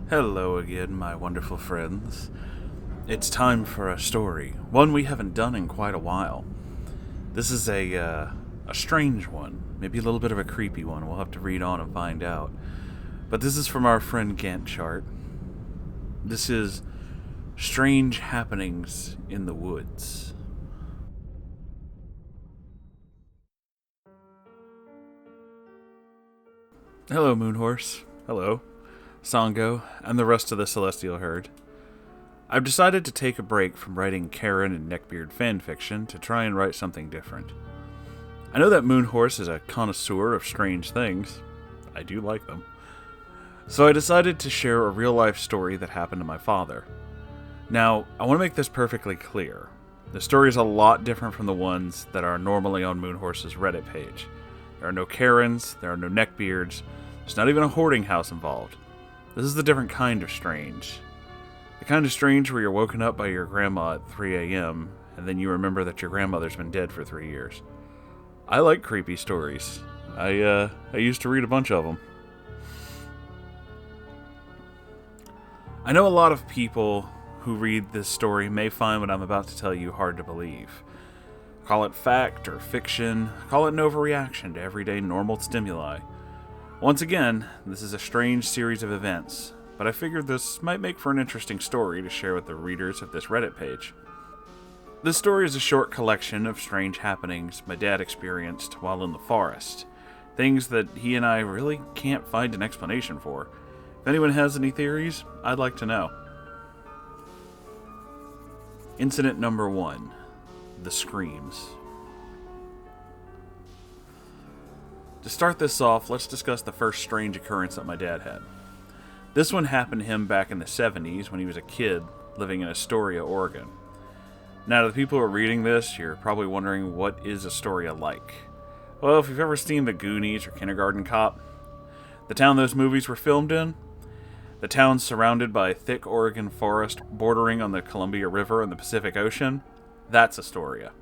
Hello again, my wonderful friends. It's time for a story, one we haven't done in quite a while. This is a strange one, maybe a little bit of a creepy one. We'll have to read on and find out. But this is from our friend Gantt Chart. This is Strange Happenings in the Woods. Hello, Moonhorse. Hello, Sango, and the rest of the Celestial Herd. I've decided to take a break from writing Karen and Neckbeard fanfiction to try and write something different. I know that Moonhorse is a connoisseur of strange things. I do like them. So I decided to share a real-life story that happened to my father. Now, I want to make this perfectly clear. The story is a lot different from the ones that are normally on Moonhorse's Reddit page. There are no Karens, there are no Neckbeards, there's not even a hoarding house involved. This is the different kind of strange. The kind of strange where you're woken up by your grandma at 3 a.m., and then you remember that your grandmother's been dead for 3 years. I like creepy stories. I used to read a bunch of them. I know a lot of people who read this story may find what I'm about to tell you hard to believe. Call it fact or fiction, call it an overreaction to everyday normal stimuli. Once again, this is a strange series of events, but I figured this might make for an interesting story to share with the readers of this Reddit page. This story is a short collection of strange happenings my dad experienced while in the forest. Things that he and I really can't find an explanation for. If anyone has any theories, I'd like to know. Incident number 1. The Screams. To start this off, let's discuss the first strange occurrence that my dad had. This one happened to him back in the 70s when he was a kid living in Astoria, Oregon. Now, to the people who are reading this, you're probably wondering, what is Astoria like? Well, if you've ever seen The Goonies or Kindergarten Cop, the town those movies were filmed in, the town's surrounded by thick Oregon forest bordering on the Columbia River and the Pacific Ocean, that's Astoria.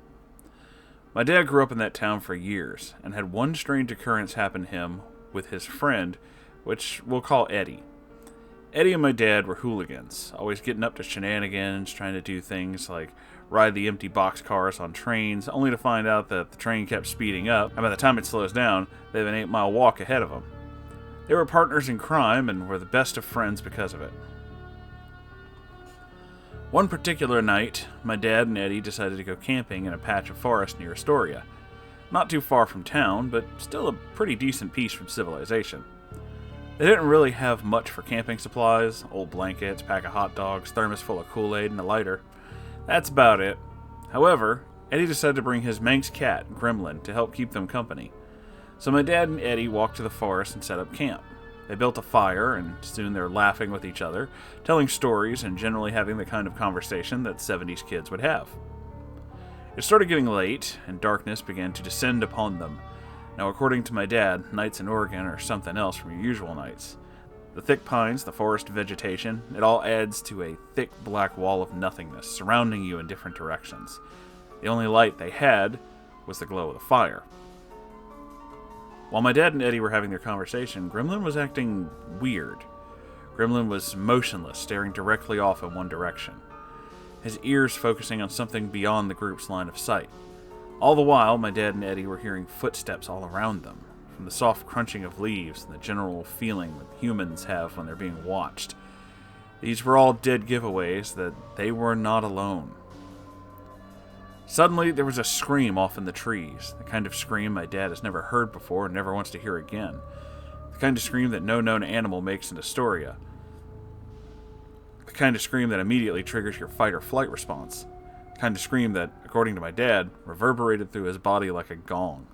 My dad grew up in that town for years, and had one strange occurrence happen to him with his friend, which we'll call Eddie. Eddie and my dad were hooligans, always getting up to shenanigans, trying to do things like ride the empty boxcars on trains, only to find out that the train kept speeding up, and by the time it slows down, they have an 8-mile walk ahead of them. They were partners in crime, and were the best of friends because of it. One particular night, my dad and Eddie decided to go camping in a patch of forest near Astoria. Not too far from town, but still a pretty decent piece from civilization. They didn't really have much for camping supplies: old blankets, pack of hot dogs, thermos full of Kool-Aid, and a lighter. That's about it. However, Eddie decided to bring his Manx cat, Gremlin, to help keep them company. So my dad and Eddie walked to the forest and set up camp. They built a fire, and soon they're laughing with each other, telling stories, and generally having the kind of conversation that 70s kids would have. It started getting late, and darkness began to descend upon them. Now, according to my dad, nights in Oregon are something else from your usual nights. The thick pines, the forest vegetation, it all adds to a thick black wall of nothingness surrounding you in different directions. The only light they had was the glow of the fire. While my dad and Eddie were having their conversation, Gremlin was acting weird. Gremlin was motionless, staring directly off in one direction, his ears focusing on something beyond the group's line of sight. All the while, my dad and Eddie were hearing footsteps all around them, from the soft crunching of leaves and the general feeling that humans have when they're being watched. These were all dead giveaways that they were not alone. Suddenly, there was a scream off in the trees, the kind of scream my dad has never heard before and never wants to hear again. The kind of scream that no known animal makes in Astoria. The kind of scream that immediately triggers your fight or flight response. The kind of scream that, according to my dad, reverberated through his body like a gong.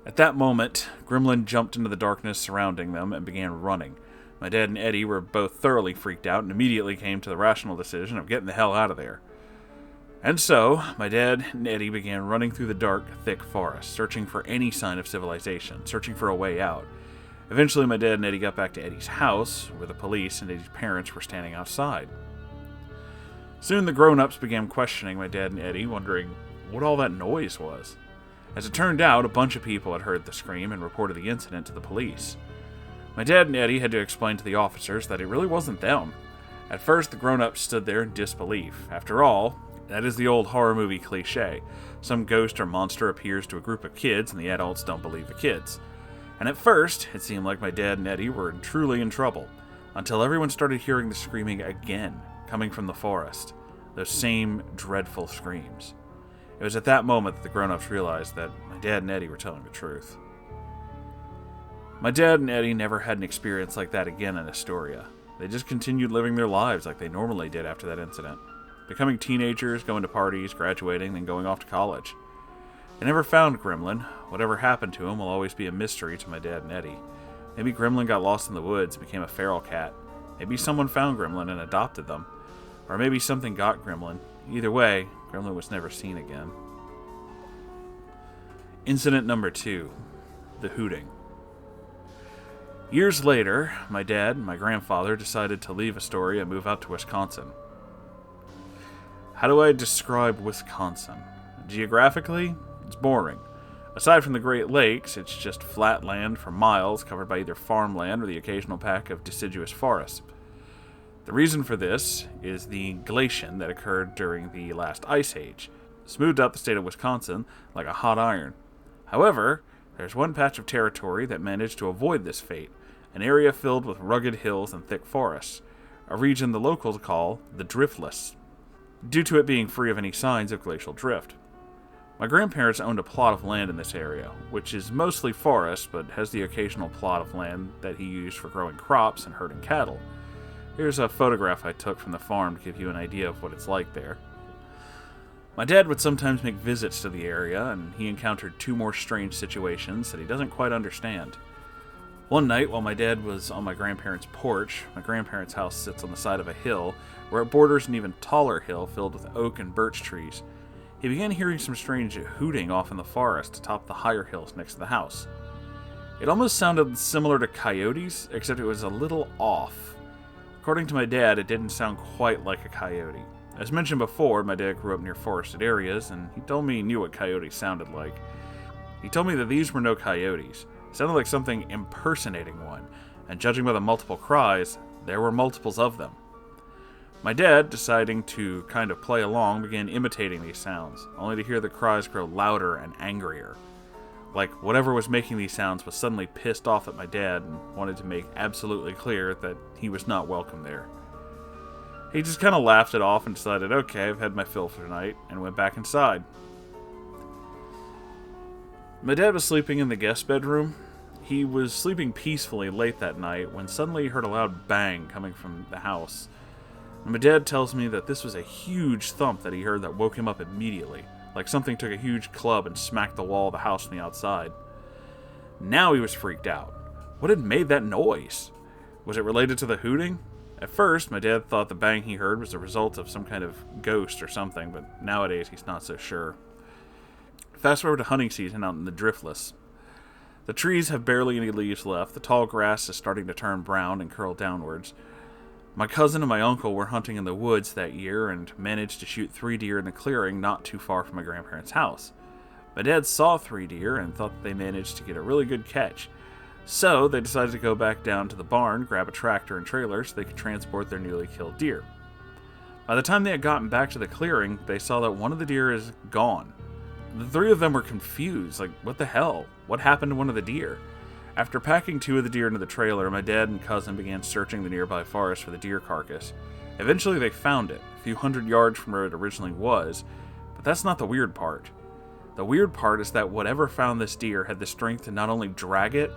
At that moment, Gremlin jumped into the darkness surrounding them and began running. My dad and Eddie were both thoroughly freaked out and immediately came to the rational decision of getting the hell out of there. And so, my dad and Eddie began running through the dark, thick forest, searching for any sign of civilization, searching for a way out. Eventually, my dad and Eddie got back to Eddie's house, where the police and Eddie's parents were standing outside. Soon, the grown-ups began questioning my dad and Eddie, wondering what all that noise was. As it turned out, a bunch of people had heard the scream and reported the incident to the police. My dad and Eddie had to explain to the officers that it really wasn't them. At first, the grown-ups stood there in disbelief. After all, that is the old horror movie cliche. Some ghost or monster appears to a group of kids, and the adults don't believe the kids. And at first, it seemed like my dad and Eddie were truly in trouble, until everyone started hearing the screaming again, coming from the forest. Those same dreadful screams. It was at that moment that the grown-ups realized that my dad and Eddie were telling the truth. My dad and Eddie never had an experience like that again in Astoria. They just continued living their lives like they normally did after that incident. Becoming teenagers, going to parties, graduating, then going off to college. They never found Gremlin. Whatever happened to him will always be a mystery to my dad and Eddie. Maybe Gremlin got lost in the woods and became a feral cat. Maybe someone found Gremlin and adopted them. Or maybe something got Gremlin. Either way, Gremlin was never seen again. Incident number 2. The hooting. Years later, my dad and my grandfather decided to leave Astoria and move out to Wisconsin. How do I describe Wisconsin? Geographically, it's boring. Aside from the Great Lakes, it's just flat land for miles covered by either farmland or the occasional patch of deciduous forest. The reason for this is the glaciation that occurred during the last ice age, smoothed out the state of Wisconsin like a hot iron. However, there's one patch of territory that managed to avoid this fate, an area filled with rugged hills and thick forests, a region the locals call the Driftless, due to it being free of any signs of glacial drift. My grandparents owned a plot of land in this area, which is mostly forest, but has the occasional plot of land that he used for growing crops and herding cattle. Here's a photograph I took from the farm to give you an idea of what it's like there. My dad would sometimes make visits to the area, and he encountered 2 more strange situations that he doesn't quite understand. One night, while my dad was on my grandparents' porch, my grandparents' house sits on the side of a hill, where it borders an even taller hill filled with oak and birch trees. He began hearing some strange hooting off in the forest atop the higher hills next to the house. It almost sounded similar to coyotes, except it was a little off. According to my dad, it didn't sound quite like a coyote. As mentioned before, my dad grew up near forested areas, and he told me he knew what coyotes sounded like. He told me that these were no coyotes. It sounded like something impersonating one, and judging by the multiple cries, there were multiples of them. My dad, deciding to kind of play along, began imitating these sounds, only to hear the cries grow louder and angrier. Like whatever was making these sounds was suddenly pissed off at my dad and wanted to make absolutely clear that he was not welcome there. He just kind of laughed it off and decided, okay, I've had my fill for tonight, and went back inside. My dad was sleeping in the guest bedroom. He was sleeping peacefully late that night when suddenly he heard a loud bang coming from the house. And my dad tells me that this was a huge thump that he heard that woke him up immediately, like something took a huge club and smacked the wall of the house from the outside. Now he was freaked out. What had made that noise? Was it related to the hooting? At first, my dad thought the bang he heard was the result of some kind of ghost or something, but nowadays he's not so sure. Fast forward to hunting season out in the Driftless. The trees have barely any leaves left, the tall grass is starting to turn brown and curl downwards. My cousin and my uncle were hunting in the woods that year and managed to shoot 3 deer in the clearing not too far from my grandparents' house. My dad saw 3 deer and thought that they managed to get a really good catch. So they decided to go back down to the barn, grab a tractor and trailer so they could transport their newly killed deer. By the time they had gotten back to the clearing, they saw that one of the deer is gone. The 3 of them were confused, like, what the hell? What happened to one of the deer? After packing 2 of the deer into the trailer, my dad and cousin began searching the nearby forest for the deer carcass. Eventually they found it, a few hundred yards from where it originally was, but that's not the weird part. The weird part is that whatever found this deer had the strength to not only drag it,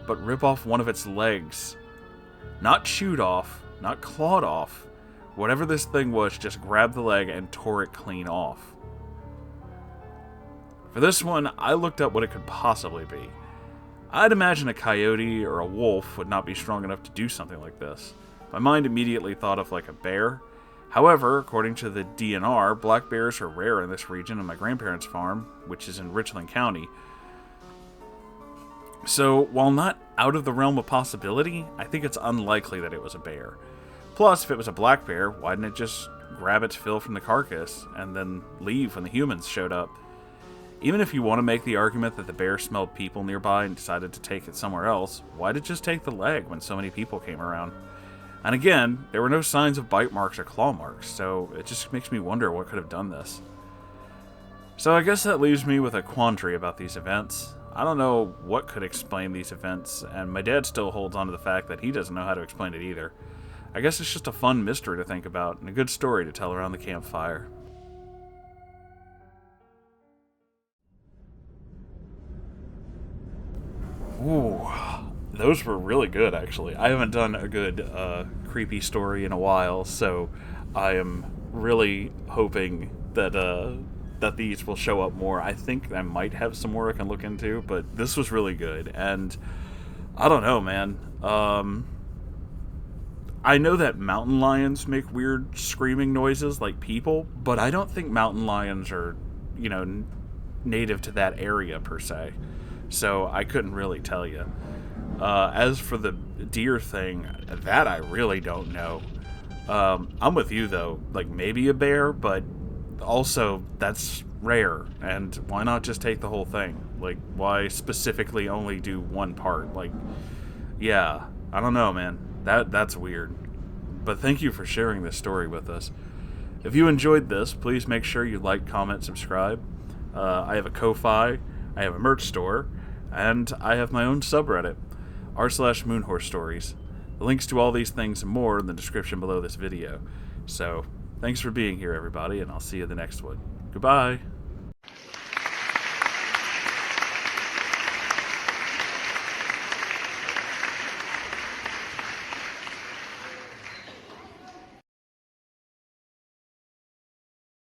but rip off one of its legs. Not chewed off, not clawed off. Whatever this thing was just grabbed the leg and tore it clean off. For this one, I looked up what it could possibly be. I'd imagine a coyote or a wolf would not be strong enough to do something like this. My mind immediately thought of like a bear. However, according to the DNR, black bears are rare in this region on my grandparents' farm, which is in Richland County. So, while not out of the realm of possibility, I think it's unlikely that it was a bear. Plus, if it was a black bear, why didn't it just grab its fill from the carcass and then leave when the humans showed up? Even if you want to make the argument that the bear smelled people nearby and decided to take it somewhere else, why did it just take the leg when so many people came around? And again, there were no signs of bite marks or claw marks, so it just makes me wonder what could have done this. So I guess that leaves me with a quandary about these events. I don't know what could explain these events, and my dad still holds on to the fact that he doesn't know how to explain it either. I guess it's just a fun mystery to think about, and a good story to tell around the campfire. Ooh, those were really good, actually. I haven't done a good creepy story in a while, so I am really hoping that that these will show up more. I think I might have some more I can look into, but this was really good. And I don't know, man. I know that mountain lions make weird screaming noises like people, but I don't think mountain lions are, native to that area per se. So I couldn't really tell you. As for the deer thing, that I really don't know. I'm with you though, like maybe a bear, but also that's rare, and why not just take the whole thing? Like, why specifically only do one part? Like, yeah, I don't know, man. That's weird. But thank you for sharing this story with us. If you enjoyed this, please make sure you like, comment, subscribe. I have a Ko-Fi, I have a merch store, and I have my own subreddit, r/Moonhorse Stories. The links to all these things and more in the description below this video. So, thanks for being here, everybody, and I'll see you in the next one. Goodbye!